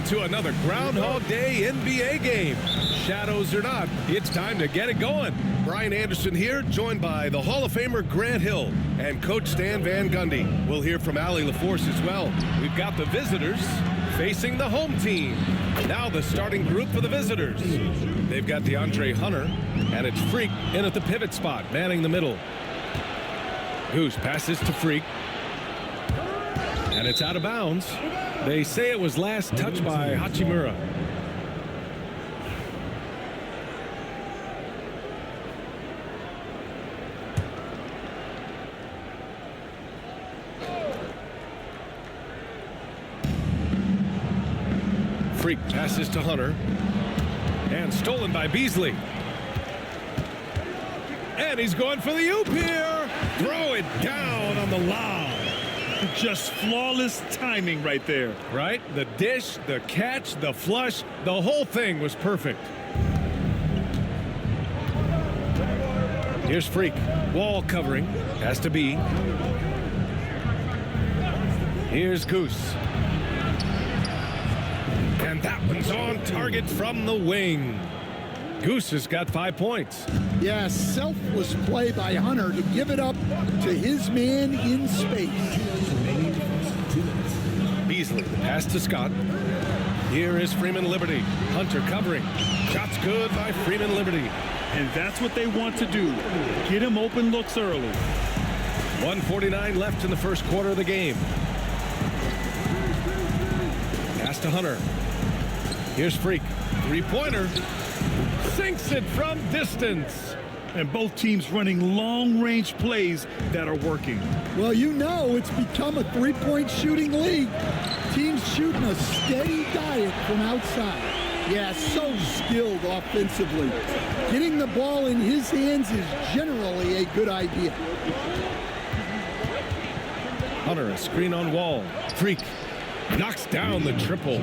to another Groundhog Day NBA game. Shadows or not, it's time to get it going. Brian Anderson here, joined by the Hall of Famer Grant Hill and Coach Stan Van Gundy. We'll hear from Allie LaForce as well. We've got the visitors facing the home team. Now the starting group for the visitors. They've got DeAndre Hunter, and it's Freak in at the pivot spot, manning the middle. Goose passes to Freak, and it's out of bounds. They say it was last touched by Hachimura. Freak passes to Hunter, and stolen by Beasley. And he's going for the oop here. Throw it down on the lob. Just flawless timing right there. Right? The dish, the catch, the flush, the whole thing was perfect. Here's Freak. Wall covering. Has to be. Here's Goose. And that one's on target from the wing. Goose has got 5 points. Yeah, selfless play by Hunter to give it up to his man in space. Beasley, the pass to Scott. Here is Freeman Liberty. Hunter covering. Shots good by Freeman Liberty. And that's what they want to do. Get him open looks early. 1:49 left in the first quarter of the game. Pass to Hunter. Here's Freak. Three-pointer. Sinks it from distance. And both teams running long-range plays that are working. Well, you know it's become a three-point shooting league. Teams shooting a steady diet from outside. Yeah, so skilled offensively. Getting the ball in his hands is generally a good idea. Hunter, a screen on Wall. Freak knocks down the triple.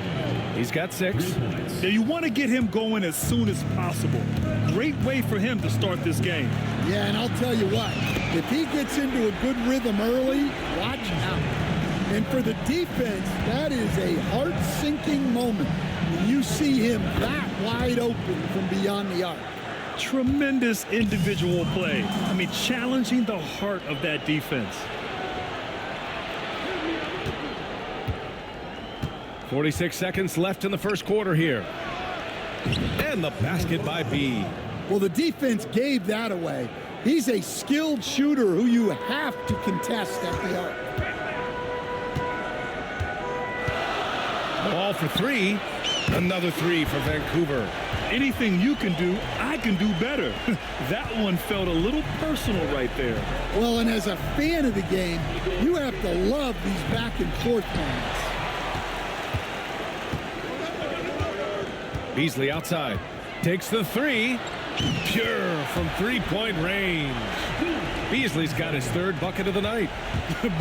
He's got 6. Now you want to get him going as soon as possible. Great way for him to start this game. Yeah, and I'll tell you what, if he gets into a good rhythm early, watch out. And for the defense, that is a heart-sinking moment when you see him that wide open from beyond the arc. Tremendous individual play. I mean, challenging the heart of that defense. 46 seconds left in the first quarter here. And the basket by B. Well, the defense gave that away. He's a skilled shooter who you have to contest at the arc. Ball for 3. Another 3 for Vancouver. Anything you can do, I can do better. That one felt a little personal right there. Well, and as a fan of the game, you have to love these back and forth moments. Beasley outside. Takes the 3. Pure from three-point range. Beasley's got his 3rd bucket of the night.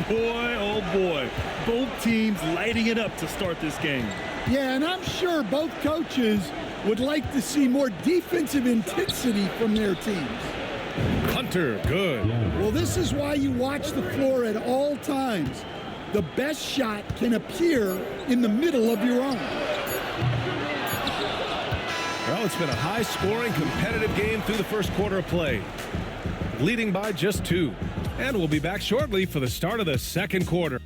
Boy, oh boy. Both teams lighting it up to start this game. Yeah, and I'm sure both coaches would like to see more defensive intensity from their teams. Hunter, good. Well, this is why you watch the floor at all times. The best shot can appear in the middle of your own. Well, it's been a high-scoring, competitive game through the first quarter of play. Leading by just 2. And we'll be back shortly for the start of the second quarter.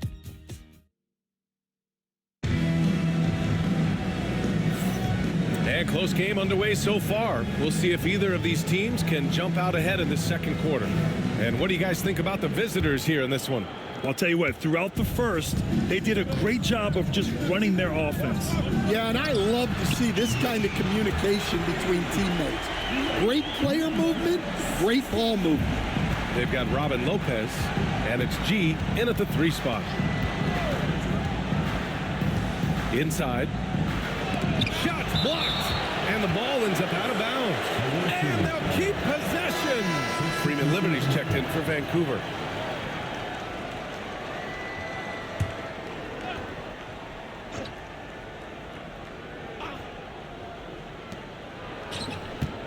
And close game underway so far. We'll see if either of these teams can jump out ahead in the second quarter. And what do you guys think about the visitors here in this one? I'll tell you what, throughout the first, they did a great job of just running their offense. Yeah, and I love to see this kind of communication between teammates. Great player movement, great ball movement. They've got Robin Lopez, and it's G in at the 3 spot. Inside. Shots blocked, and the ball ends up out of bounds. And they'll keep possession. Freeman Liberty's checked in for Vancouver.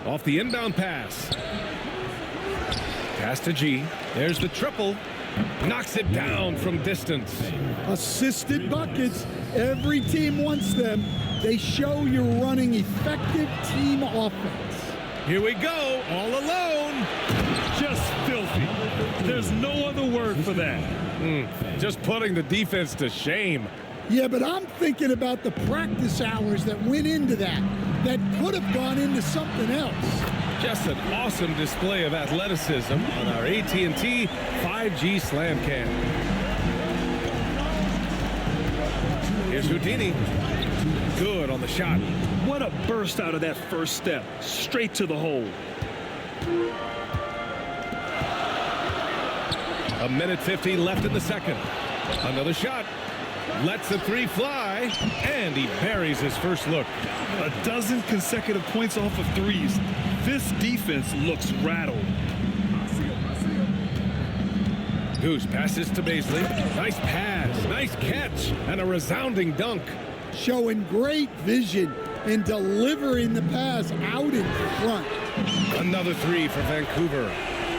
Off the inbound pass. Pass to G. There's the triple. Knocks it down from distance. Assisted buckets. Every team wants them. They show you're running effective team offense. Here we go, all alone. Just filthy. There's no other word for that. Just putting the defense to shame. Yeah, but I'm thinking about the practice hours that went into that could have gone into something else. Just an awesome display of athleticism on our AT&T 5G Slam Cam. Here's Houdini. Good on the shot. What a burst out of that first step. Straight to the hole. A minute 50 left in the second. Another shot. Lets the three fly, and he buries his first look. A dozen consecutive points off of threes. This defense looks rattled. Goose passes to Baisley. Nice pass, nice catch, and a resounding dunk. Showing great vision and delivering the pass out in front. Another three for Vancouver.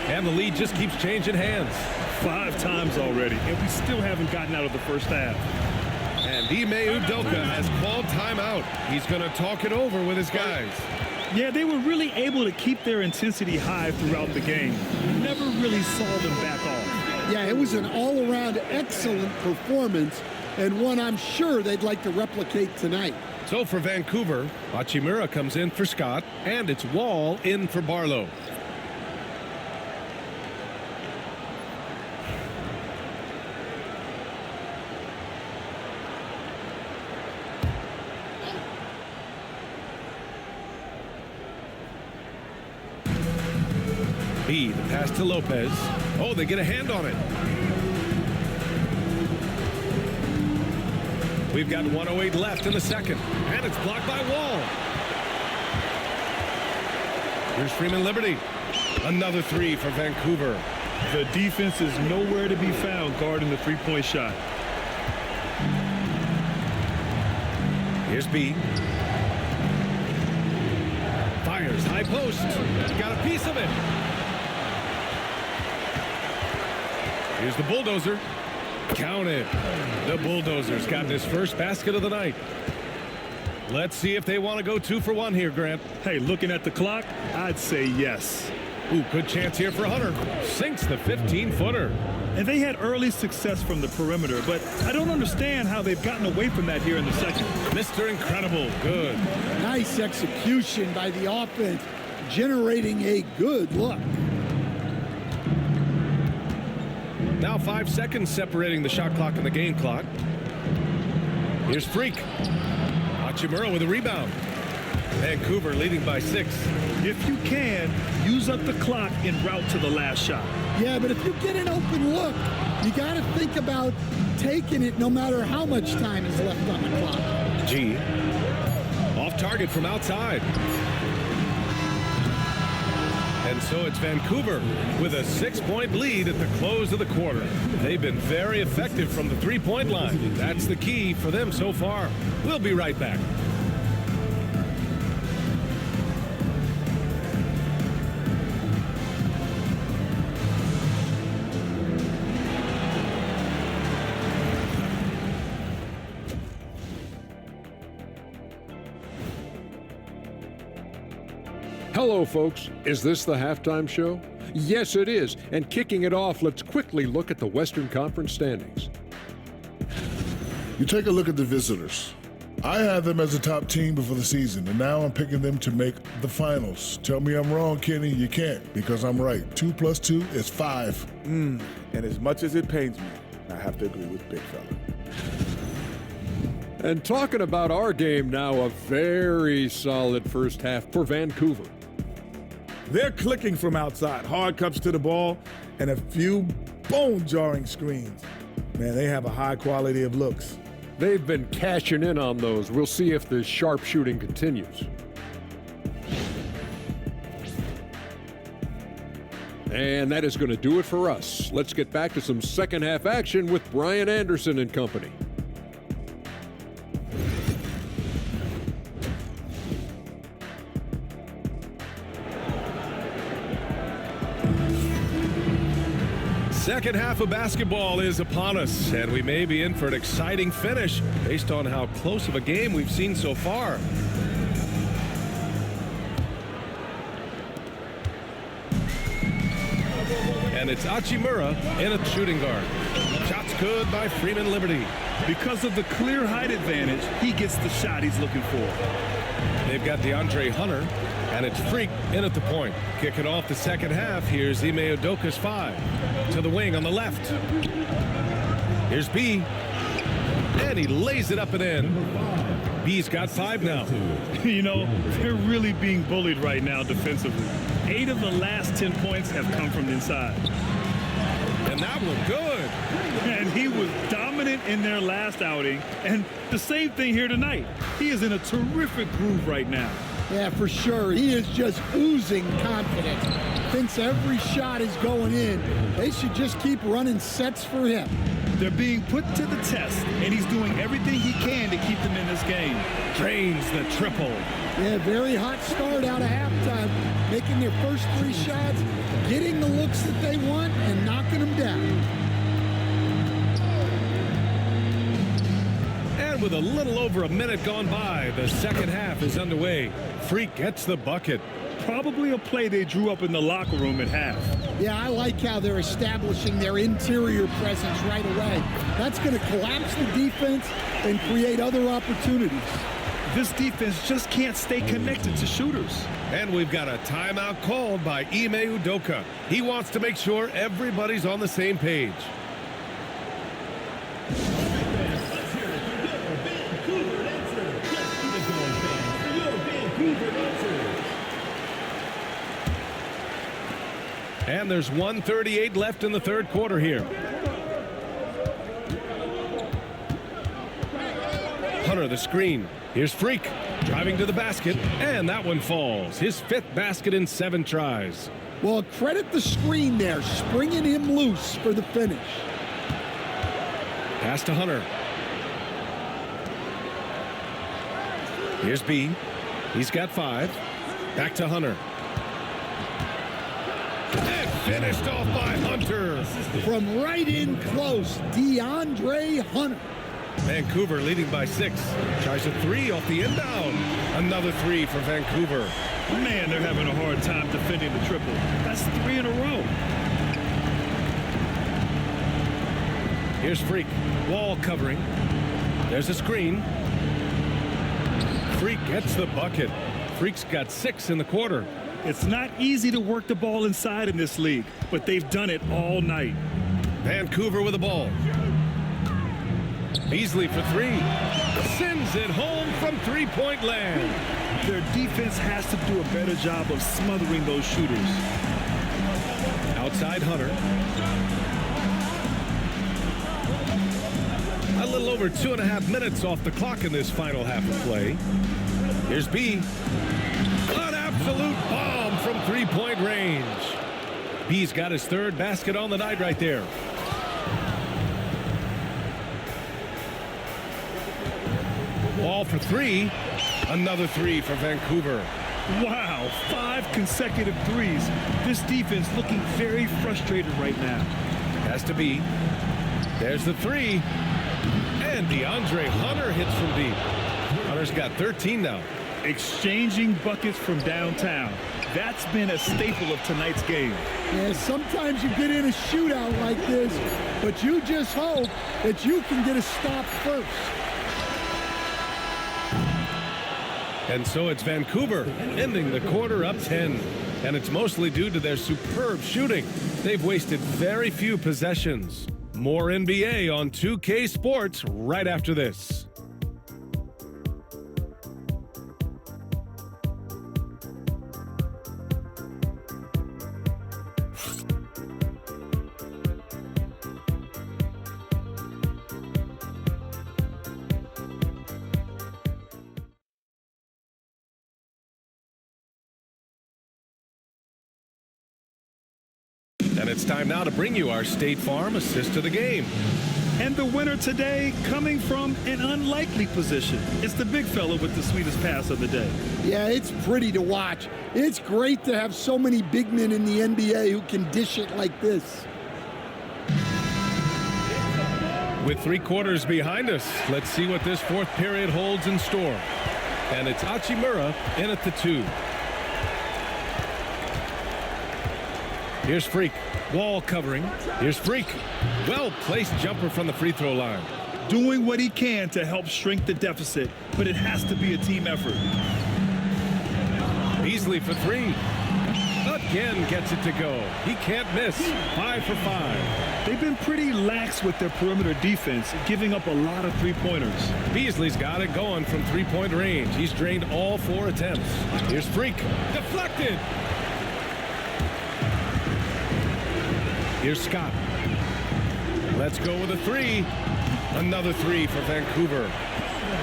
And the lead just keeps changing hands. 5 times already, and we still haven't gotten out of the first half. And Ime Udoka has called timeout. He's going to talk it over with his guys. Yeah, they were really able to keep their intensity high throughout the game. Never really saw them back off. Yeah, it was an all-around excellent performance, and one I'm sure they'd like to replicate tonight. So for Vancouver, Hachimura comes in for Scott, and it's Wall in for Barlow. The pass to Lopez. Oh, they get a hand on it. We've got 1:08 left in the second, and it's blocked by Wall. Here's Freeman Liberty. Another three for Vancouver. The defense is nowhere to be found guarding the three-point shot. Here's B. Fires high post. Got a piece of it. Here's the bulldozer. Counted. The bulldozer's gotten his first basket of the night. Let's see if they want to go 2 for 1 here, Grant. Hey, looking at the clock, I'd say yes. Ooh, good chance here for Hunter. Sinks the 15-footer. And they had early success from the perimeter, but I don't understand how they've gotten away from that here in the second. Mr. Incredible. Good. Nice execution by the offense, generating a good look. Now 5 seconds separating the shot clock and the game clock. Here's Freak. Hachimura with a rebound. Vancouver leading by 6. If you can, use up the clock en route to the last shot. Yeah, but if you get an open look, you got to think about taking it no matter how much time is left on the clock. G. Off target from outside. And so it's Vancouver with a 6-point lead at the close of the quarter. They've been very effective from the three-point line. That's the key for them so far. We'll be right back. Hello, folks. Is this the halftime show? Yes, it is. And kicking it off, let's quickly look at the Western Conference standings. You take a look at the visitors. I had them as a top team before the season, and now I'm picking them to make the finals. Tell me I'm wrong, Kenny. You can't, because I'm right. 2 + 2 is 5. And as much as it pains me, I have to agree with Big Fella. And talking about our game now, a very solid first half for Vancouver. They're clicking from outside, hard cups to the ball, and a few bone-jarring screens. Man, they have a high quality of looks. They've been cashing in on those. We'll see if the sharp shooting continues. And that is going to do it for us. Let's get back to some second half action with Brian Anderson and company. Second half of basketball is upon us, and we may be in for an exciting finish based on how close of a game we've seen so far. And it's Achimura in a shooting guard. Shots good by Freeman Liberty. Because of the clear height advantage, he gets the shot he's looking for. They've got DeAndre Hunter, and it's Freak in at the point. Kicking off the second half, here's Ime Udoka's 5. To the wing on the left. Here's B. And he lays it up and in. B's got 5 now. You know, they're really being bullied right now defensively. 8 of the last 10 points have come from inside. And that one good. And he was dominant in their last outing. And the same thing here tonight. He is in a terrific groove right now. Yeah, for sure. He is just oozing confidence. Thinks every shot is going in. They should just keep running sets for him. They're being put to the test, and he's doing everything he can to keep them in this game. Drains the triple. Yeah, very hot start out of halftime. Making their first 3 shots, getting the looks that they want, and knocking them down. And with a little over a minute gone by, the second half is underway. Freak gets the bucket. Probably a play they drew up in the locker room at half. Yeah, I like how they're establishing their interior presence right away. That's going to collapse the defense and create other opportunities. This defense just can't stay connected to shooters. And we've got a timeout called by Ime Udoka. He wants to make sure everybody's on the same page. And there's 1:38 left in the third quarter here. Hunter the screen. Here's Freak driving to the basket, and that one falls. His 5th basket in 7 tries. Well, credit the screen there, springing him loose for the finish. Pass to Hunter. Here's B. He's got 5. Back to Hunter. And finished off by Hunter. From right in close, DeAndre Hunter. Vancouver leading by 6. Tries a 3 off the inbound. Another 3 for Vancouver. Man, they're having a hard time defending the triple. That's 3 in a row. Here's Freak. Wall covering. There's a screen. Freak gets the bucket. Freak's got 6 in the quarter. It's not easy to work the ball inside in this league, but they've done it all night. Vancouver with the ball. Beasley for 3. Sends it home from three-point land. Their defense has to do a better job of smothering those shooters. Outside Hunter. A little over 2.5 minutes off the clock in this final half of play. Here's B. An absolute bomb from three-point range. B's got his 3rd basket on the night right there. Ball for 3. Another 3 for Vancouver. Wow, 5 consecutive threes. This defense looking very frustrated right now. Has to be. There's the 3. And DeAndre Hunter hits from deep. Hunter's got 13 now. Exchanging buckets from downtown. That's been a staple of tonight's game. Yeah, sometimes you get in a shootout like this, but you just hope that you can get a stop first. And so it's Vancouver ending the quarter up 10. And it's mostly due to their superb shooting. They've wasted very few possessions. More NBA on 2K Sports right after this. And it's time now to bring you our State Farm assist of the game. And the winner today coming from an unlikely position. It's the big fella with the sweetest pass of the day. Yeah, it's pretty to watch. It's great to have so many big men in the NBA who can dish it like this. With 3 quarters behind us, let's see what this fourth period holds in store. And it's Hachimura in at the 2. Here's Freak. Wall covering. Here's Freak. Well-placed jumper from the free throw line. Doing what he can to help shrink the deficit, but it has to be a team effort. Beasley for 3. Again gets it to go. He can't miss. 5 for 5. They've been pretty lax with their perimeter defense, giving up a lot of three-pointers. Beasley's got it going from 3-point range. He's drained all 4 attempts. Here's Freak. Deflected. Here's Scott. Let's go with a 3. Another 3 for Vancouver.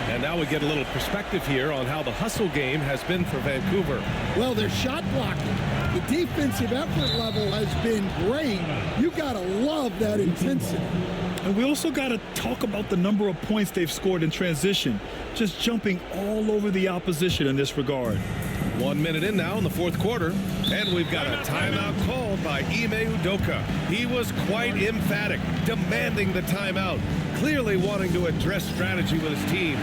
And now we get a little perspective here on how the hustle game has been for Vancouver. Well, their shot blocking. The defensive effort level has been great. You got to love that intensity. And we also got to talk about the number of points they've scored in transition, just jumping all over the opposition in this regard. 1 minute in now in the fourth quarter, and we've got a timeout called by Ime Udoka. He was quite emphatic, demanding the timeout, clearly wanting to address strategy with his team.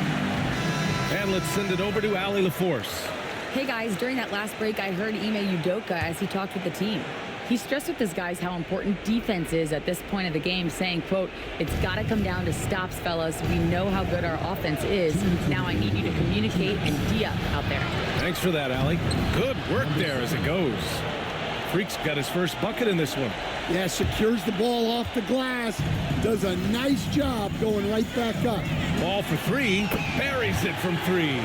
And let's send it over to Allie LaForce. Hey guys, during that last break, I heard Ime Udoka as he talked with the team. He stressed with his guys how important defense is at this point of the game, saying, quote, "It's got to come down to stops, fellas. We know how good our offense is. Now I need you to communicate and D-up out there." Thanks for that, Allie. Good work there as it goes. Freak's got his first bucket in this one. Yeah, secures the ball off the glass. Does a nice job going right back up. Ball for 3. Buries it from 3.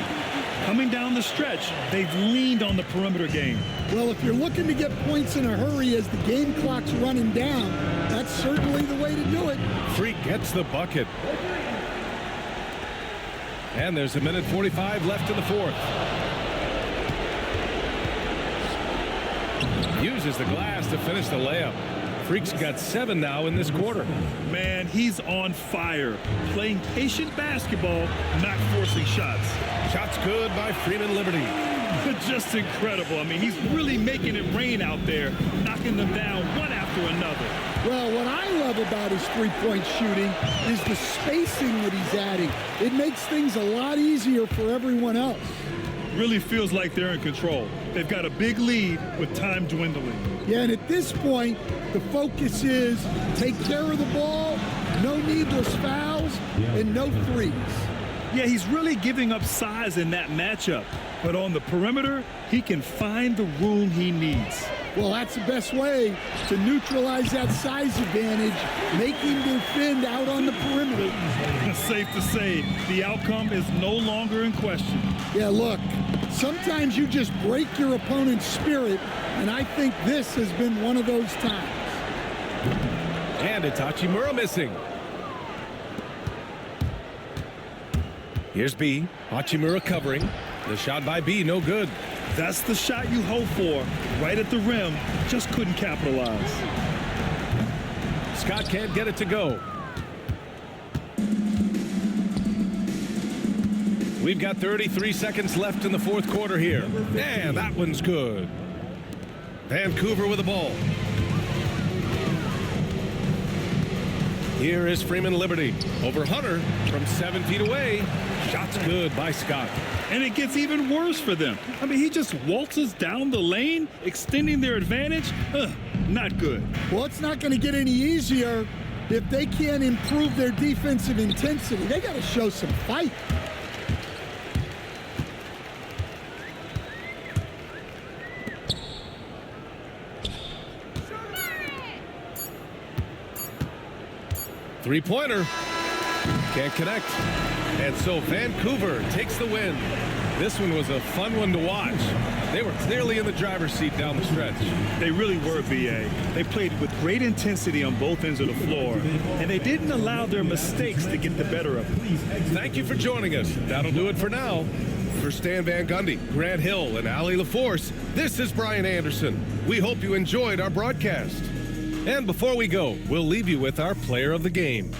Coming down the stretch, they've leaned on the perimeter game. Well, if you're looking to get points in a hurry as the game clock's running down, that's certainly the way to do it. Freak gets the bucket. And there's 1:45 left in the fourth. Uses the glass to finish the layup. Freak's got 7 now in this quarter. Man, he's on fire. Playing patient basketball, not forcing shots. Shots good by Freeman Liberty. Just incredible. I mean, he's really making it rain out there, knocking them down one after another. Well, what I love about his three-point shooting is the spacing that he's adding. It makes things a lot easier for everyone else. Really feels like they're in control. They've got a big lead with time dwindling. Yeah, and at this point, the focus is take care of the ball, no needless fouls, and no threes. Yeah, he's really giving up size in that matchup. But on the perimeter, he can find the room he needs. Well, that's the best way to neutralize that size advantage, make him defend out on the perimeter. Safe to say, the outcome is no longer in question. Yeah, look, sometimes you just break your opponent's spirit, and I think this has been one of those times. And it's Hachimura missing. Here's B. Hachimura covering. The shot by B, no good. That's the shot you hope for. Right at the rim, just couldn't capitalize. Scott can't get it to go. We've got 33 seconds left in the fourth quarter here. And that one's good. Vancouver with the ball. Here is Freeman Liberty. Over Hunter from 7 feet away. Shot's good by Scott. And it gets even worse for them. I mean, he just waltzes down the lane, extending their advantage. Not good. Well, it's not going to get any easier if they can't improve their defensive intensity. They got to show some fight. Three-pointer. Can't connect. And so Vancouver takes the win. This one was a fun one to watch. They were clearly in the driver's seat down the stretch. They really were, BA. They played with great intensity on both ends of the floor, and they didn't allow their mistakes to get the better of them. Thank you for joining us. That'll do it for now. For Stan Van Gundy, Grant Hill, and Allie LaForce, this is Brian Anderson. We hope you enjoyed our broadcast. And before we go, we'll leave you with our player of the game.